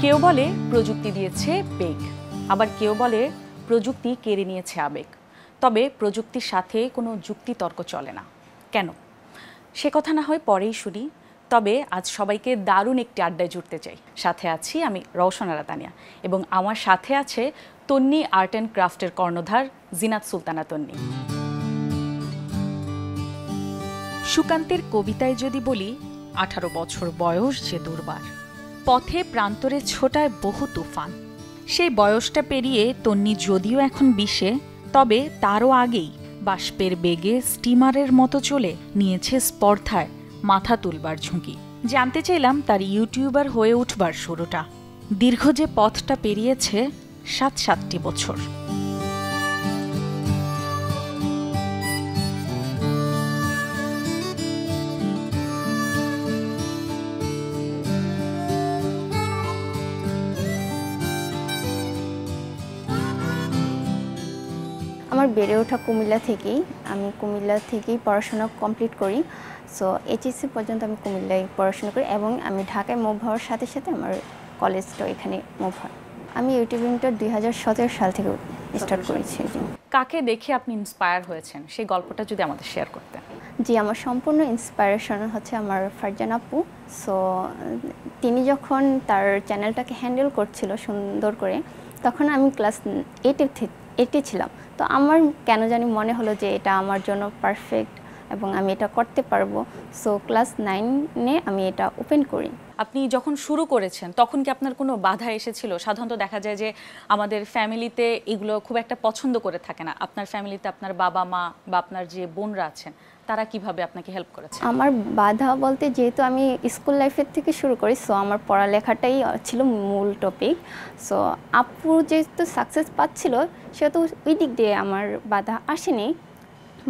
কেউ বলে প্রযুক্তি দিয়েছে বেগ, আবার কেউ বলে প্রযুক্তি কেড়ে নিয়েছে আবেগ। তবে প্রযুক্তির সাথে কোনো যুক্তিতর্ক চলে না। কেন? সে কথা না হয় পরেই শুনি। তবে আজ সবাইকে দারুণ একটি আড্ডায় জুড়তে চাই। সাথে আছি আমি রওশন আরা তানিয়া, এবং আমার সাথে আছে তন্নি আর্ট অ্যান্ড ক্রাফটের কর্ণধার জিনাত সুলতানা তন্নি। সুকান্তের কবিতায় যদি বলি, 18 বছর বয়স যে দুর্বার, পথে প্রান্তরে ছোটায় বহু তুফান। সেই বয়সটা পেরিয়ে তন্নি যদিও এখন 20-এ, তবে তারও আগেই বাষ্পের বেগে স্টিমারের মতো চলে নিয়েছে স্পর্ধায় মাথা তুলবার ঝুঁকি। জানতে চাইলাম তার ইউটিউবার হয়ে উঠবার শুরুটা। দীর্ঘ যে পথটা পেরিয়েছে 7টি বছর। আমার বেড়ে ওঠা কুমিল্লা থেকেই। আমি কুমিল্লা থেকেই পড়াশোনা কমপ্লিট করি। সো এইচএসসি পর্যন্ত আমি কুমিল্লায় পড়াশোনা করি এবং আমি ঢাকায় মুভ হওয়ার সাথে সাথে আমার কলেজটাও এখানে মুভ হয়। আমি ইউটিউবিংটা 2017 সাল থেকে স্টার্ট করেছি। কাকে দেখে আপনি ইন্সপায়ার হয়েছেন, সেই গল্পটা যদি আমাদের শেয়ার করতেন। জি, আমার সম্পূর্ণ ইন্সপায়ারেশন হচ্ছে আমার ফারজান আপু। সো তিনি যখন তার চ্যানেলটাকে হ্যান্ডেল করছিল সুন্দর করে, তখন আমি ক্লাস 8-এ ছিলাম। তো আমার কেন জানি মনে হলো যে এটা আমার জন্য পারফেক্ট এবং আমি এটা করতে পারবো। সো ক্লাস 9-এ আমি এটা ওপেন করি। আপনি যখন শুরু করেছেন তখন কি আপনার কোনো বাধা এসেছিল? সাধারণত দেখা যায় যে আমাদের ফ্যামিলিতে এগুলো খুব একটা পছন্দ করে থাকে না। আপনার ফ্যামিলিতে আপনার বাবা মা বা আপনার যে বোনরা আছেন, তারা কিভাবে আপনাকে হেল্প করেছে? আমার বাধা বলতে, যেহেতু আমি স্কুল লাইফের থেকে শুরু করি, সো আমার পড়ালেখাটাই ছিল মূল টপিক। সো আপু যেহেতু সাকসেস পাচ্ছিল, সেহেতু ওই দিক দিয়ে আমার বাধা আসেনি।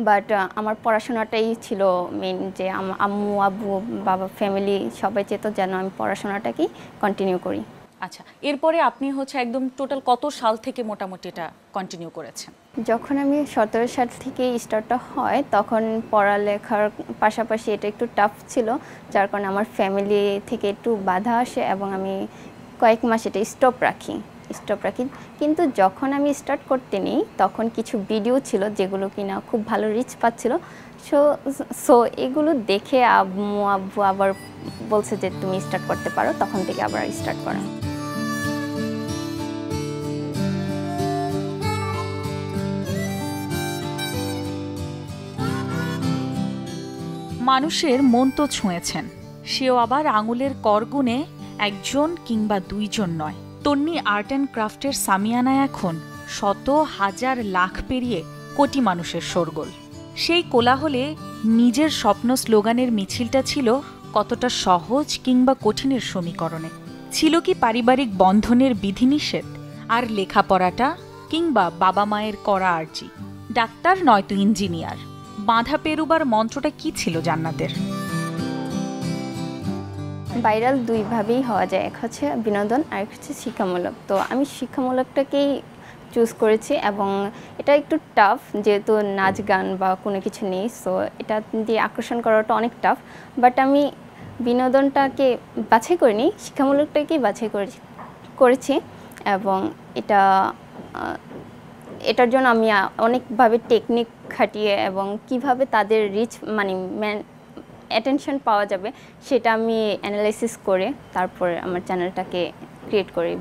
বাট আমার পড়াশোনাটাই ছিল মেন, যে আম্মু আব্বু বাবা ফ্যামিলি সবাই চেত যেন আমি পড়াশোনাটাকেই কন্টিনিউ করি। আচ্ছা, এরপরে আপনি একদম টোটাল কত সাল থেকে মোটামুটি এটা কন্টিনিউ করেছেন? যখন আমি 17 সাল থেকে স্টার্টটা হয়, তখন পড়ালেখার পাশাপাশি এটা একটু টাফ ছিল, যার কারণে আমার ফ্যামিলি থেকে একটু বাধা আসে এবং আমি কয়েক মাস এটা স্টপ রাখি। কিন্তু যখন আমি স্টার্ট করতে নিই, তখন কিছু ভিডিও ছিল যেগুলো কিনা খুব ভালো রিচ পাচ্ছিল। সো এগুলো দেখে আম্মু আব্বু আবার বলছে যে তুমি স্টার্ট করতে পারো, তখন থেকে আবার স্টার্ট করা। মানুষের মন তো ছুঁয়েছেন, সেও আবার আঙুলের করগুনে একজন কিংবা দুইজন নয়। তন্নি আর্ট অ্যান্ড ক্রাফটের সামিয়ানায় এখন শত হাজার লাখ পেরিয়ে কোটি মানুষের শোরগোল। সেই কোলাহলে নিজের স্বপ্ন স্লোগানের মিছিলটা ছিল কতটা সহজ কিংবা কঠিনের সমীকরণে। ছিল কি পারিবারিক বন্ধনের বিধিনিষেধ, আর লেখাপড়াটা কিংবা বাবা মায়ের করা আর্জি? ডাক্তার নয়তো ইঞ্জিনিয়ার, বাঁধা পেরুবার মন্ত্রটা কি ছিল জান্নাতের? ভাইরাল দুইভাবেই হওয়া যায়, এক হচ্ছে বিনোদন আর এক হচ্ছে শিক্ষামূলক। তো আমি শিক্ষামূলকটাকেই চুজ করেছি এবং এটা একটু টাফ, যেহেতু নাচ গান বা কোনো কিছু নেই। সো এটা দিয়ে আকর্ষণ করাটা অনেক টাফ। বাট আমি বিনোদনটাকে বাছাই করিনি, শিক্ষামূলকটাকেই বাছাই করেছি এবং এটার জন্য আমি অনেকভাবে টেকনিক খাটিয়ে এবং কিভাবে তাদের রিচ অ্যাটেনশন পাওয়া যাবে সেটা আমি অ্যানালাইসিস করে তারপরে আমার চ্যানেলটাকে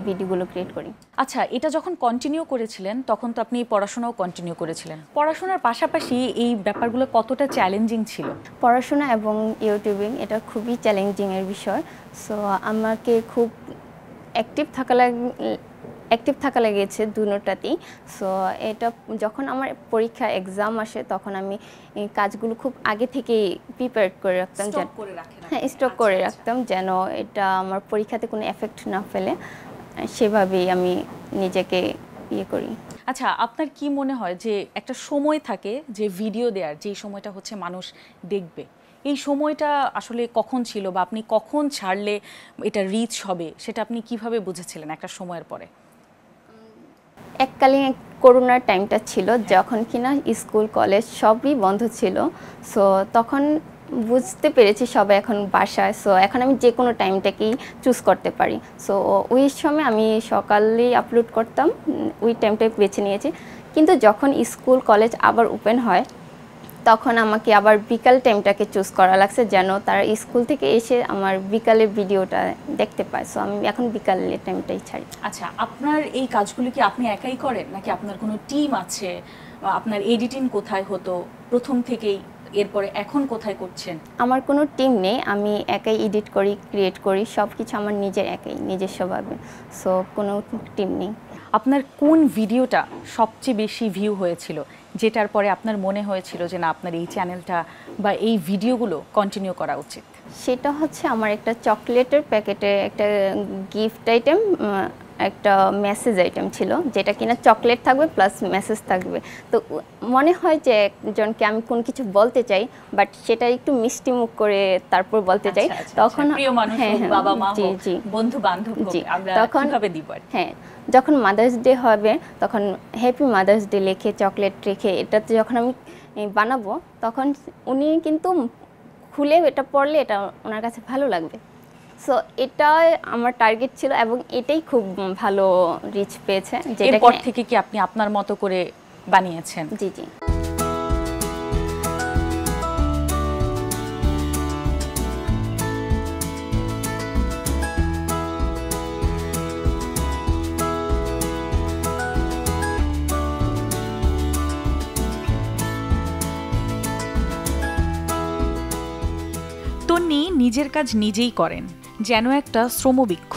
ভিডিওগুলো ক্রিয়েট করি। আচ্ছা, এটা যখন কন্টিনিউ করেছিলেন তখন তো আপনি পড়াশোনাও কন্টিনিউ করেছিলেন। পড়াশোনার পাশাপাশি এই ব্যাপারগুলো কতটা চ্যালেঞ্জিং ছিল? পড়াশোনা এবং ইউটিউবিং এটা খুবই চ্যালেঞ্জিংয়ের বিষয়। সো আমাকে খুব অ্যাক্টিভ থাকা লেগেছে দুটোটাতেই। সো এটা যখন আমার পরীক্ষা এক্সাম আসে, তখন আমি কাজগুলো খুব আগে থেকেই প্রিপেয়ার করে রাখতাম, স্টক করে রাখতাম, যেন এটা আমার পরীক্ষাতে কোনো এফেক্ট না ফেলে। সেভাবেই আমি নিজেকে করি। আচ্ছা, আপনার কি মনে হয় যে একটা সময় থাকে যে ভিডিও দেওয়ার, যেই সময়টা মানুষ দেখবে, এই সময়টা আসলে কখন ছিল বা আপনি কখন ছাড়লে এটা রিচ হবে, সেটা আপনি কিভাবে বুঝেছিলেন একটা সময়ের পরে? এককালীন করোনার টাইমটা ছিল, যখন কিনা স্কুল কলেজ সবই বন্ধ ছিল। সো তখন বুঝতে পেরেছি সবাই এখন বাসায়, সো এখন আমি যে কোনো টাইমটাকেই চুজ করতে পারি। সো ওই সময় আমি সকালেই আপলোড করতাম, ওই টাইমটাই বেছে নিয়েছি। কিন্তু যখন স্কুল কলেজ আবার ওপেন হয় তখন আমাকে আবার বিকাল টাইমটাকে চুজ করা লাগছে, যেন তারা স্কুল থেকে এসে আমার বিকালের ভিডিওটা দেখতে পায়। সো আমি এখন বিকালের টাইমটাই ছাড়ি। আচ্ছা, আপনার এই কাজগুলো কি আপনি একাই করেন নাকি আপনার কোনো টিম আছে? আপনার এডিটিং কোথায় হতো প্রথম থেকেই, এরপরে এখন কোথায় করছেন? আমার কোনো টিম নেই, আমি একাই এডিট করি, ক্রিয়েট করি, সব কিছু আমার নিজস্বভাবে। সো কোনো টিম নেই। আপনার কোন ভিডিওটা সবচেয়ে বেশি ভিউ হয়েছিল, যেটার পরে আপনার মনে হয়েছিল যে না, আপনার এই চ্যানেলটা বা এই ভিডিওগুলো কন্টিনিউ করা উচিত? সেটা হচ্ছে আমার একটা চকলেটের প্যাকেটে একটা গিফট আইটেম, একটা মেসেজ আইটেম ছিল, যেটা কিনা চকলেট থাকবে প্লাস মেসেজ থাকবে। তো মনে হয় যে একজনকে আমি কোন কিছু বলতে চাই, বাট সেটা একটু মিষ্টি মুখ করে তারপর বলতে চাই, তখন বাবা মা হোক, বন্ধু বান্ধব হোক, আমরা কিভাবে দিব? হ্যাঁ, যখন মাদার্স ডে হবে তখন হ্যাপি মাদার্স ডে লিখে চকলেট রেখে এটাতে যখন আমি বানাবো, তখন উনি কিন্তু খুলে এটা পড়লে এটা ওনার কাছে ভালো লাগবে। সো এটা আমার টার্গেট ছিল এবং এটাই খুব ভালো রিচ পেয়েছে। এরপর থেকে কি আপনি আপনার মতো করে বানিয়েছেন? জি জি। তন্নি নিজের কাজ নিজেই করেন, যেন একটা শ্রমবৃক্ষ,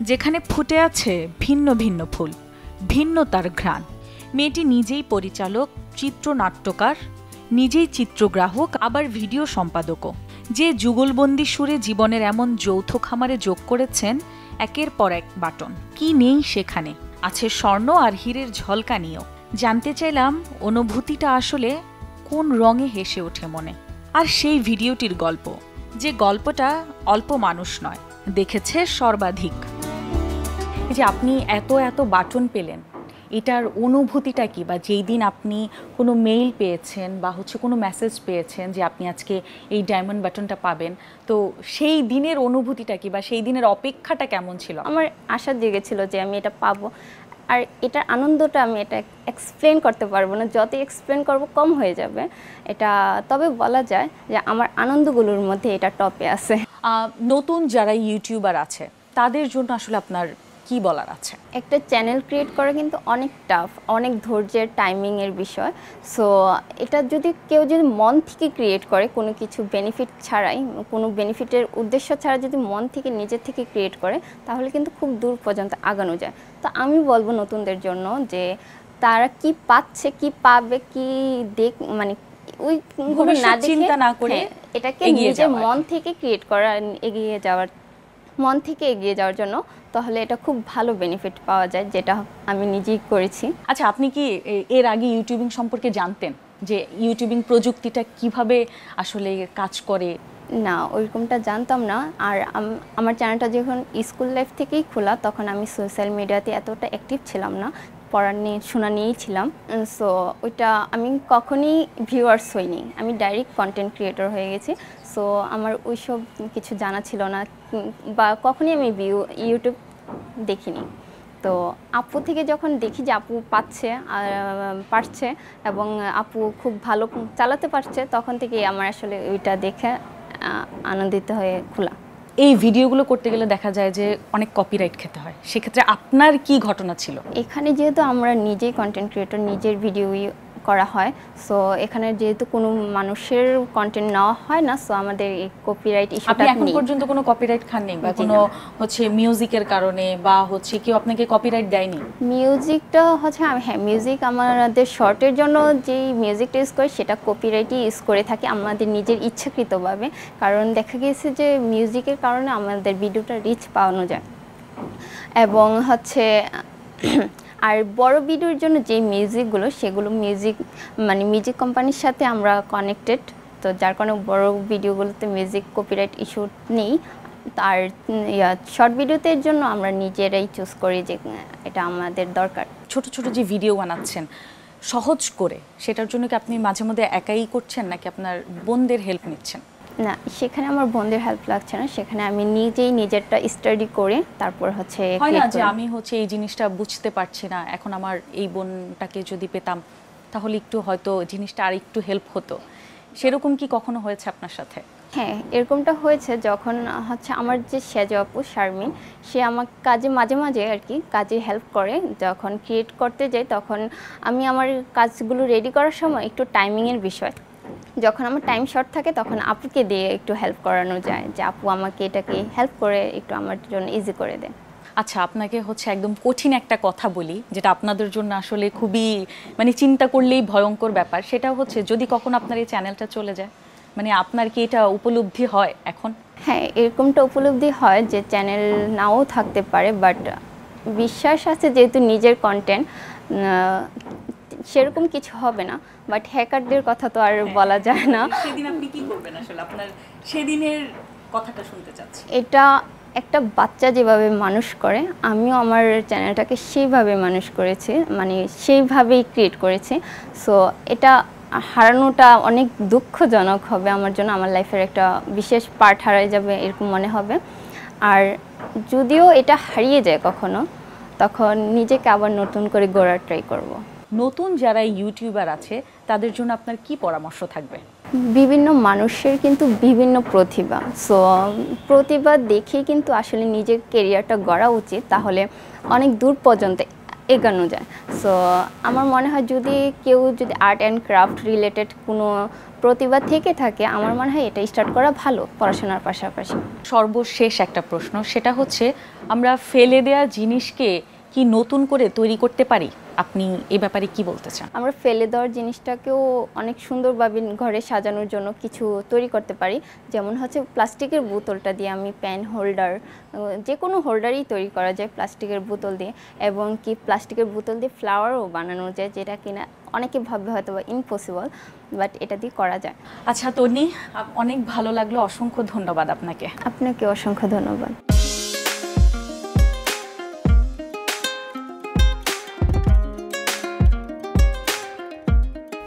যেখানে ফুটে আছে ভিন্ন ভিন্ন ফুল, ভিন্ন তার ঘ্রাণ। মেয়েটি নিজেই পরিচালক, চিত্রনাট্যকার, নিজেই চিত্রগ্রাহক, আবার ভিডিও সম্পাদকও। যে যুগলবন্দি সুরে জীবনের এমন যৌথ খামারে যোগ করেছেন একের পর এক বাটন। কি নেই সেখানে, আছে স্বর্ণ আর হীরের ঝলকানিও। জানতে চাইলাম অনুভূতিটা আসলে কোন রঙে হেসে ওঠে মনে। আর সেই ভিডিওটির গল্প, যে গল্পটা অল্প মানুষ নয়, দেখেছে সর্বাধিক। যে আপনি এত এত বাটন পেলেন, এটার অনুভূতিটা কি? বা যেই দিন আপনি কোনো মেইল পেয়েছেন বা কোনো মেসেজ পেয়েছেন যে আপনি আজকে এই ডায়মন্ড বাটনটা পাবেন, তো সেই দিনের অনুভূতিটা কি বা সেই দিনের অপেক্ষাটা কেমন ছিল? আমার আশা জেগেছিল যে আমি এটা পাবো, আর এটার আনন্দটা আমি এটা এক্সপ্লেন করতে পারবো না, যত এক্সপ্লেন করব কম হয়ে যাবে এটা। তবে বলা যায় যে আমার আনন্দগুলোর মধ্যে এটা টপে আছে। নতুন যারা ইউটিউবার আছে তাদের জন্য আসলে আপনার কি বলার আছে? একটা চ্যানেল ক্রিয়েট করা কিন্তু অনেক টাফ, অনেক ধৈর্যের, টাইমিংয়ের বিষয়। সো এটা যদি কেউ মন থেকে ক্রিয়েট করে, কোনো কিছু বেনিফিট ছাড়াই, কোনো বেনিফিটের উদ্দেশ্য ছাড়া যদি মন থেকে নিজের থেকে ক্রিয়েট করে, তাহলে কিন্তু খুব দূর পর্যন্ত আগানো যায়। তো আমি বলবো নতুনদের জন্য যে তারা কি পাচ্ছে, কি পাবে, কি মানে ওইগুলো না চিন্তা না করে এটাকে নিজের মন থেকে ক্রিয়েট করা, মন থেকে এগিয়ে যাওয়ার জন্য, তাহলে এটা খুব ভালো বেনিফিট পাওয়া যায়, যেটা আমি নিজেই করেছি। আচ্ছা, আপনি কি এর আগে ইউটিউবিং সম্পর্কে জানতেন যে ইউটিউবিং প্রযুক্তিটা কিভাবে আসলে কাজ করে? না, ওইরকমটা জানতাম না। আর আমার চ্যানেলটা যখন স্কুল লাইফ থেকেই খোলা, তখন আমি সোশ্যাল মিডিয়াতে এতটা অ্যাক্টিভ ছিলাম না, পড়ার নিয়ে শোনা নিয়েই ছিলাম। সো ওইটা আমি কখনই ভিউয়ার্স হইনি, আমি ডাইরেক্ট কন্টেন্ট ক্রিয়েটর হয়ে গেছি। সো আমার ওইসব কিছু জানা ছিল না, বা কখনই আমি ইউটিউব দেখিনি। তো আপু থেকে যখন দেখি যে আপু পারছে এবং আপু খুব ভালো চালাতে পারছে, তখন থেকে আমার আসলে ওইটা দেখে আনন্দিত হয়ে খোলা। এই ভিডিওগুলো করতে গেলে দেখা যায় যে অনেক কপিরাইট খেতে হয়, সেক্ষেত্রে আপনার কি ঘটনা ছিল? এখানে যেহেতু আমরা নিজেই কন্টেন্ট ক্রিয়েটর, নিজের ভিডিওই করা হয়, সো এখানে যেহেতু কোনো মানুষের কন্টেন্ট নেওয়া হয় না, সো আমাদের এই কপিরাইট ইস্যুটা নেই। এখন পর্যন্ত কোনো কপিরাইট খাননি বা কোনো মিউজিকের কারণে বা কেউ আপনাকে কপিরাইট দেয়নি? মিউজিকটা হ্যাঁ, মিউজিক আমাদের শর্টের জন্য যেই মিউজিকটা ইউজ করি সেটা কপিরাইটই ইউজ করে থাকি আমাদের নিজের ইচ্ছাকৃতভাবে, কারণ দেখা গিয়েছে যে মিউজিকের কারণে আমাদের ভিডিওটা রিচ পাওয়ানো যায়। এবং আর বড় ভিডিওর জন্য যে মিউজিকগুলো, সেগুলো মিউজিক কোম্পানির সাথে আমরা কানেক্টেড, তো যার কারণে বড় ভিডিওগুলোতে মিউজিক কপিরাইট ইস্যু নেই। আর শর্ট ভিডিওতে জন্য আমরা নিজেরাই চুজ করি যে এটা আমাদের দরকার। ছোট ছোট যে ভিডিও বানাচ্ছেন সহজ করে, সেটার জন্য কি আপনি মাঝে মধ্যে একাই করছেন নাকি আপনার বোনদের হেল্প নিচ্ছেন? না, সেখানে আমার বোনদের হেল্প লাগছে না, সেখানে আমি নিজেই নিজেরটা স্টাডি করে তারপর হচ্ছে হয় না create যে করি। আমি হচ্ছে এই জিনিসটা বুঝতে পারছি না, এখন আমার এই বোনটাকে যদি পেতাম তাহলে একটু হয়তো জিনিসটা আর একটু হেল্প হতো, সেরকম কি কখনো হয়েছে আপনার সাথে? হ্যাঁ, এরকমটা হয়েছে যখন হচ্ছে আমার যে সেজ আপু শারমিন, সে আমার কাজে মাঝে মাঝে আর কি কাজে হেল্প করে। যখন ক্রিয়েট করতে যাই তখন আমি আমার কাজগুলো রেডি করার সময় একটু টাইমিংয়ের বিষয়, যখন আমার টাইম শর্ট থাকে তখন আপুকে দিয়ে একটু হেল্প করানো যায়, যে আপু আমাকে এটাকে হেল্প করে একটু আমার জন্য ইজি করে দেয়। আচ্ছা, আপনাকে হচ্ছে একদম কঠিন একটা কথা বলি, যেটা আপনাদের জন্য আসলে খুবই মানে চিন্তা করলেই ভয়ঙ্কর ব্যাপার, সেটা হচ্ছে যদি কখনো আপনার এই চ্যানেলটা চলে যায়, মানে আপনার কি এটা উপলব্ধি হয় এখন? হ্যাঁ, এরকমটা উপলব্ধি হয় যে চ্যানেল নাও থাকতে পারে, বাট বিশ্বাস আছে যেহেতু নিজের কন্টেন্ট সেরকম কিছু হবে না, বাট হ্যাকারদের কথা তো আর বলা যায় না। সেদিন আপনি কি করবেন আসলে, আপনার সেদিনের কথাটা শুনতে চাচ্ছি। এটা একটা বাচ্চা যেভাবে মানুষ করে, আমিও আমার চ্যানেলটাকে সেইভাবে মানুষ করেছি, মানে সেইভাবেই ক্রিয়েট করেছি। সো এটা হারানোটা অনেক দুঃখজনক হবে আমার জন্য, আমার লাইফের একটা বিশেষ পার্ট হারিয়ে যাবে এরকম মনে হবে। আর যদিও এটা হারিয়ে যায় কখনো, তখন নিজেকে আবার নতুন করে গড়ার ট্রাই করব। নতুন যারা ইউটিউবার আছে তাদের জন্য আপনার কি পরামর্শ থাকবে? বিভিন্ন মানুষের কিন্তু বিভিন্ন প্রতিভা, সো প্রতিভা দেখেই কিন্তু আসলে নিজের কেরিয়ারটা গড়া উচিত, তাহলে অনেক দূর পর্যন্ত এগোনো যায়। সো আমার মনে হয় যদি কেউ যদি আর্ট অ্যান্ড ক্রাফট রিলেটেড কোনো প্রতিভা থেকে থাকে, আমার মনে হয় এটা স্টার্ট করা ভালো পড়াশোনার পাশাপাশি। সর্বশেষ একটা প্রশ্ন, সেটা হচ্ছে আমরা ফেলে দেয়া জিনিসকে কি নতুন করে তৈরি করতে পারি? আপনি এই ব্যাপারে কি বলতে চান? আমরা ফেলে দেওয়ার জিনিসটাকেও অনেক সুন্দরভাবে ঘরে সাজানোর জন্য কিছু তৈরি করতে পারি। যেমন হচ্ছে প্লাস্টিকের বোতলটা দিয়ে আমি পেন হোল্ডার, যে কোনো হোল্ডারই তৈরি করা যায় প্লাস্টিকের বোতল দিয়ে, এবং কি প্লাস্টিকের বোতল দিয়ে ফ্লাওয়ারও বানানো যায়, যেটা কিনা অনেকে ভাবে হয়তো বা ইম্পসিবল, বাট এটা দিয়ে করা যায়। আচ্ছা তন্নি, অনেক ভালো লাগলো, অসংখ্য ধন্যবাদ আপনাকে। আপনাকে অসংখ্য ধন্যবাদ।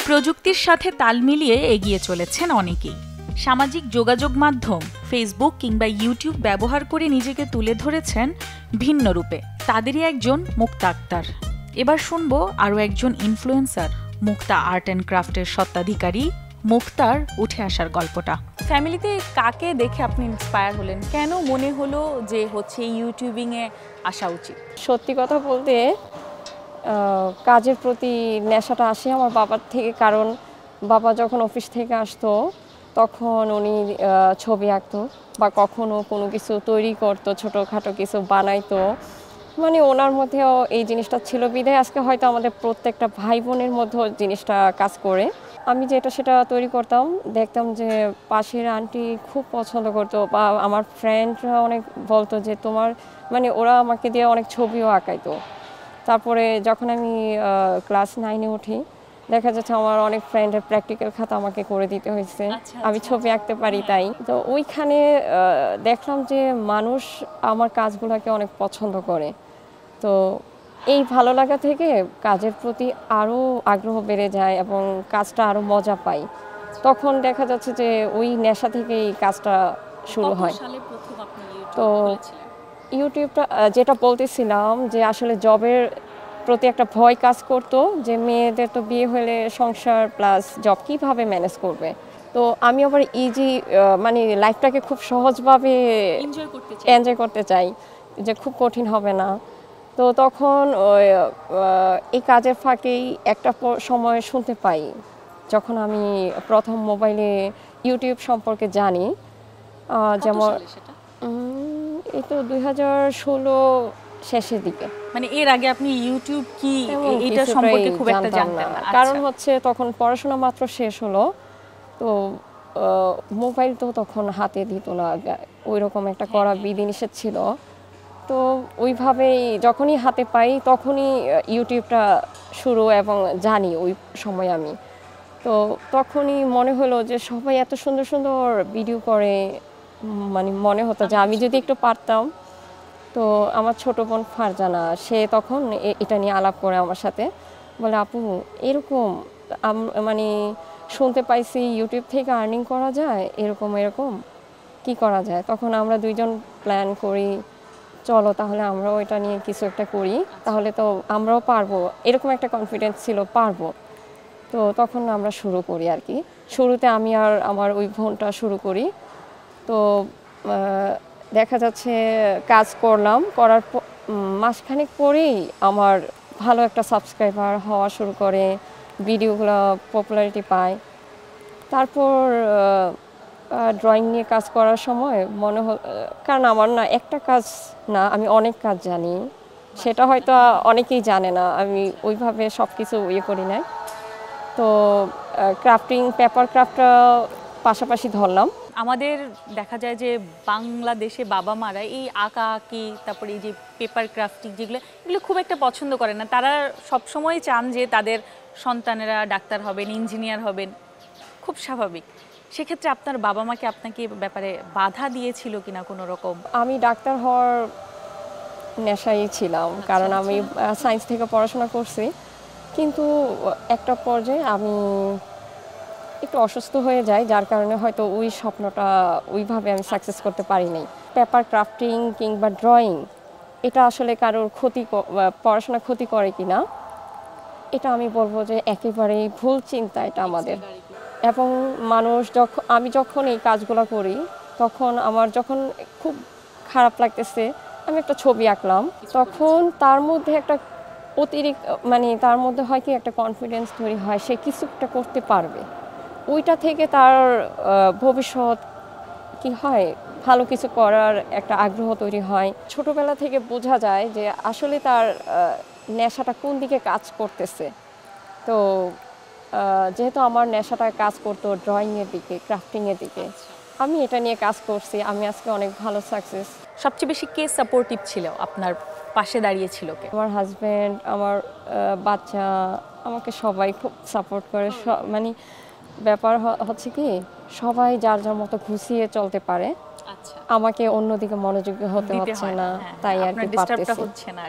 প্রযুক্তির সাথে তাল মিলিয়ে এগিয়ে চলেছেন অনেকেই। সামাজিক যোগাযোগ মাধ্যম ফেসবুক কিংবা ইউটিউব ব্যবহার করে নিজেকে তুলে ধরেছেন ভিন্ন রূপে। তাদেরই একজন মুক্তা আক্তার। এবার শুনবো আরও একজন ইনফ্লুয়েন্সার, মুক্তা আর্ট অ্যান্ড ক্রাফটের স্বত্বাধিকারী মুক্তার উঠে আসার গল্পটা। ফ্যামিলিতে কাকে দেখে আপনি ইন্সপায়ার হলেন, কেন মনে হলো যে হচ্ছে ইউটিউবিংয়ে আসা উচিত? সত্যি কথা বলতে কাজের প্রতি নেশাটা আসে আমার বাবার থেকে, কারণ বাবা যখন অফিস থেকে আসতো তখন উনি ছবি আঁকতো বা কখনো কোনো কিছু তৈরি করতো, ছোটোখাটো কিছু বানাইতো, মানে ওনার মধ্যেও এই জিনিসটা ছিল বিধায় আজকে হয়তো আমাদের প্রত্যেকটা ভাই বোনের মধ্যেও জিনিসটা কাজ করে। আমি যেটা সেটা তৈরি করতাম, দেখতাম যে পাশের আন্টি খুব পছন্দ করতো বা আমার ফ্রেন্ডরা অনেক বলতো যে তোমার, মানে ওরা আমাকে দিয়ে অনেক ছবিও আঁকাইতো। তারপরে যখন আমি ক্লাস 9-এ উঠি, দেখা যাচ্ছে আমার অনেক ফ্রেন্ডের প্র্যাকটিক্যাল খাতা আমাকে করে দিতে হয়েছে, আমি ছবি আঁকতে পারি তাই। তো ওইখানে দেখলাম যে মানুষ আমার কাজগুলোকে অনেক পছন্দ করে। তো এই ভালো লাগা থেকে কাজের প্রতি আরও আগ্রহ বেড়ে যায় এবং কাজটা আরও মজা পাই। তখন দেখা যাচ্ছে যে ওই নেশা থেকেই কাজটা শুরু হয়। তো ইউটিউবটা যেটা বলতেছিলাম যে আসলে জবের প্রতি একটা ভয় কাজ করতো, যে মেয়েদের তো বিয়ে হলে সংসার প্লাস জব কীভাবে ম্যানেজ করবে। তো আমি আবার ইজি মানে লাইফটাকে খুব সহজভাবে এনজয় করতে চাই, যে খুব কঠিন হবে না। তো তখন ওই এই কাজের ফাঁকেই একটা সময় শুনতে পাই, যখন আমি প্রথম মোবাইলে ইউটিউব সম্পর্কে জানি, যেমন এই তো 2016 শেষের দিকে। মানে এর আগে আপনি ইউটিউব কি এটা সম্পর্কে খুব একটা জানতেন না? কারণ হচ্ছে তখন পড়াশোনা মাত্র শেষ হলো, তো মোবাইল তো তখন হাতে দিত না, ওই রকম একটা কড়া বিধিনিষেধ ছিল। তো ওইভাবেই যখনই হাতে পাই তখনই ইউটিউবটা শুরু এবং জানি ওই সময় আমি। তো তখনই মনে হলো যে সবাই এত সুন্দর সুন্দর ভিডিও করে, মানে মনে হতো যে আমি যদি একটু পারতাম। তো আমার ছোট বোন ফারজানা, সে তখন এটা নিয়ে আলাপ করে আমার সাথে, বলে আপু এরকম মানে শুনতে পাইছি ইউটিউব থেকে আর্নিং করা যায়, এরকম এরকম কি করা যায়। তখন আমরা দুইজন প্ল্যান করি, চলো তাহলে আমরাও এটা নিয়ে কিছু একটা করি, তাহলে তো আমরাও পারবো, এরকম একটা কনফিডেন্স ছিল পারবো। তো তখন আমরা শুরু করি আর কি। শুরুতে আমি আর আমার ওই বোনটা শুরু করি। তো দেখা যাচ্ছে কাজ করলাম, করার মাসখানেক পরেই আমার ভালো একটা সাবস্ক্রাইবার হওয়া শুরু করে, ভিডিওগুলো পপুলারিটি পায়। তারপর ড্রয়িং নিয়ে কাজ করার সময় মনে হল, কারণ আমার না একটা কাজ না, আমি অনেক কাজ জানি, সেটা হয়তো অনেকেই জানে না, আমি ওইভাবে সব কিছু ইয়ে করি নাই। তো ক্রাফটিং, পেপার ক্রাফটটা পাশাপাশি ধরলাম। আমাদের দেখা যায় যে বাংলাদেশে বাবা মারা এই আঁকা আঁকি, তারপরে এই যে পেপার ক্রাফটিং এগুলো খুব একটা পছন্দ করে না। তারা সবসময় চান যে তাদের সন্তানেরা ডাক্তার হবেন, ইঞ্জিনিয়ার হবেন, খুব স্বাভাবিক। সেক্ষেত্রে আপনার বাবা মাকে আপনাকে ব্যাপারে বাধা দিয়েছিল কিনা কোনো রকম? আমি ডাক্তার হওয়ার নেশায় ছিলাম, কারণ আমি সায়েন্স থেকে পড়াশোনা করছি, কিন্তু একটা পর্যায়ে আমি একটু অসুস্থ হয়ে যাই, যার কারণে হয়তো ওই স্বপ্নটা ওইভাবে আমি সাকসেস করতে পারি নাই। পেপার ক্রাফটিং কিংবা ড্রয়িং এটা আসলে কারোর পড়াশোনা ক্ষতি করে কিনা, এটা আমি বলবো যে একেবারেই ভুল চিন্তা এটা আমাদের। এবং আমি যখন এই কাজগুলো করি, তখন আমার যখন খুব খারাপ লাগতেছে, আমি একটা ছবি আঁকলাম, তখন তার মধ্যে একটা অতিরিক্ত তার মধ্যে হয় কি একটা কনফিডেন্স তৈরি হয়, সে কিছু একটা করতে পারবে। ওইটা থেকে তার ভবিষ্যৎ কি হয়, ভালো কিছু করার একটা আগ্রহ তৈরি হয়। ছোটবেলা থেকে বোঝা যায় যে আসলে তার নেশাটা কোন দিকে কাজ করতেছে। তো যেহেতু আমার নেশাটা কাজ করতো ড্রয়িংয়ের দিকে, ক্রাফটিংয়ের দিকে, আমি এটা নিয়ে কাজ করছি, আমি আজকে অনেক ভালো সাকসেস। সবচেয়ে বেশি কে সাপোর্টিভ ছিল, আপনার পাশে দাঁড়িয়েছিল কে? আমার হাজব্যান্ড, আমার বাচ্চা, আমাকে সবাই খুব সাপোর্ট করে। ব্যাপার হচ্ছে কি, সবাই যার যার মতো ঘুষিয়ে চলতে পারে, আমাকে অন্যদিকে মনোযোগী হতে হচ্ছে না, তাই আর কি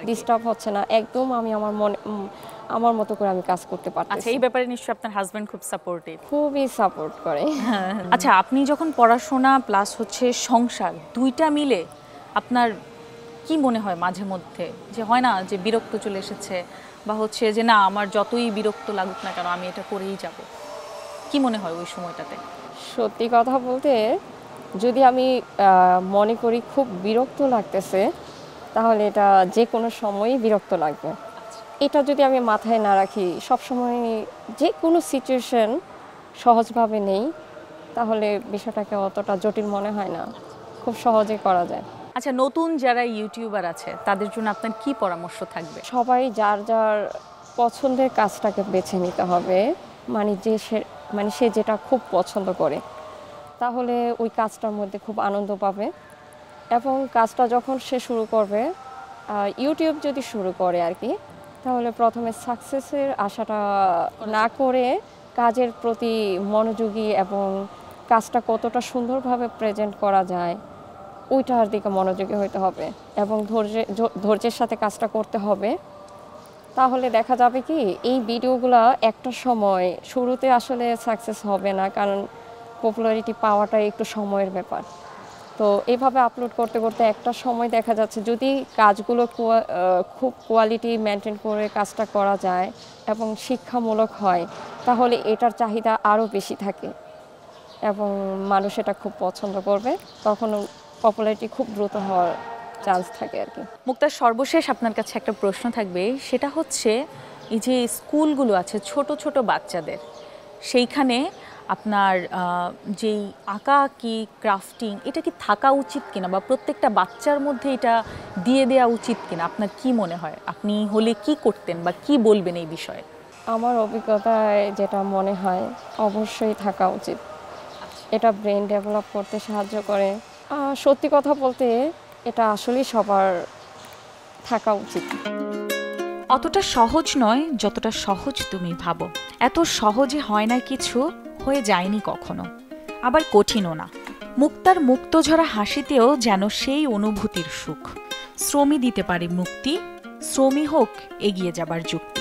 ডিস্টার্ব হচ্ছে না একদম। আমি আমার মতো করে আমি কাজ করতে পারতেছি। আচ্ছা, এই ব্যাপারে নিশ্চয়ই আপনার হাজবেন্ড খুব সাপোর্টিভ? খুবই সাপোর্ট করে। আচ্ছা, আপনি যখন পড়াশোনা প্লাস হচ্ছে সংসার দুইটা মিলে আপনার কি মনে হয় মাঝে মধ্যে, যে হয় না যে বিরক্ত চলে এসেছে, বা হচ্ছে যে না আমার যতই বিরক্ত লাগুক না কেন আমি এটা করেই যাব, কি মনে হয় ওই সময়টাতে? সত্যি কথা বলতে, যদি আমি মনে করি খুব বিরক্ত লাগতেছে, তাহলে এটা যে কোনো সময়ই বিরক্ত লাগবে। এটা যদি আমি মাথায় না রাখি, সবসময় যে কোনো সিচুয়েশন সহজভাবে নেই, তাহলে বিষয়টাকে অতটা জটিল মনে হয় না, খুব সহজে করা যায়। আচ্ছা, নতুন যারা ইউটিউবার আছে তাদের জন্য আপনার কি পরামর্শ থাকবে? সবাই যার যার পছন্দের কাজটাকে বেছে নিতে হবে, সে যেটা খুব পছন্দ করে, তাহলে ওই কাজটার মধ্যে খুব আনন্দ পাবে। এবং কাজটা যখন সে শুরু করবে, ইউটিউব যদি শুরু করে আর কি, তাহলে প্রথমে সাকসেসের আশাটা না করে কাজের প্রতি মনোযোগী এবং কাজটা কতটা সুন্দরভাবে প্রেজেন্ট করা যায় ওইটার দিকে মনোযোগী হতে হবে, এবং ধৈর্যের সাথে কাজটা করতে হবে। তাহলে দেখা যাবে কি, এই ভিডিওগুলো একটা সময় শুরুতে আসলে সাকসেস হবে না, কারণ পপুলারিটি পাওয়াটা একটু সময়ের ব্যাপার। তো এইভাবে আপলোড করতে করতে একটা সময় দেখা যাচ্ছে, যদি কাজগুলো খুব কোয়ালিটি মেনটেন করে কাজটা করা যায় এবং শিক্ষামূলক হয়, তাহলে এটার চাহিদা আরও বেশি থাকে এবং মানুষ এটা খুব পছন্দ করবে, তখন পপুলারিটি খুব দ্রুত হওয়ার চান্স থাকে আর কি। মুক্তার, সর্বশেষ আপনার কাছে একটা প্রশ্ন থাকবে, সেটা হচ্ছে এই যে স্কুলগুলো আছে ছোট ছোট বাচ্চাদের, সেইখানে আপনার যেই আঁকা আঁকি ক্রাফটিং, এটা কি থাকা উচিত কিনা, বা প্রত্যেকটা বাচ্চার মধ্যে এটা দিয়ে দেওয়া উচিত কিনা? আপনার কি মনে হয়, আপনি হলে কি করতেন বা কি বলবেন এই বিষয়ে? আমার অভিজ্ঞতায় যেটা মনে হয়, অবশ্যই থাকা উচিত। এটা ব্রেন ডেভেলপ করতে সাহায্য করে। সত্যি কথা বলতে, এটা আসলেই সবার থাকা উচিত। অতটা সহজ নয় যতটা সহজ তুমি ভাবো। এত সহজে হয় না কিছু, হয়ে যায়নি কখনো, আবার কঠিনও না। মুক্তার মুক্তঝরা হাসিতেও যেন সেই অনুভূতির সুখ। শ্রমই দিতে পারে মুক্তি, শ্রমই হোক এগিয়ে যাবার যুক্তি।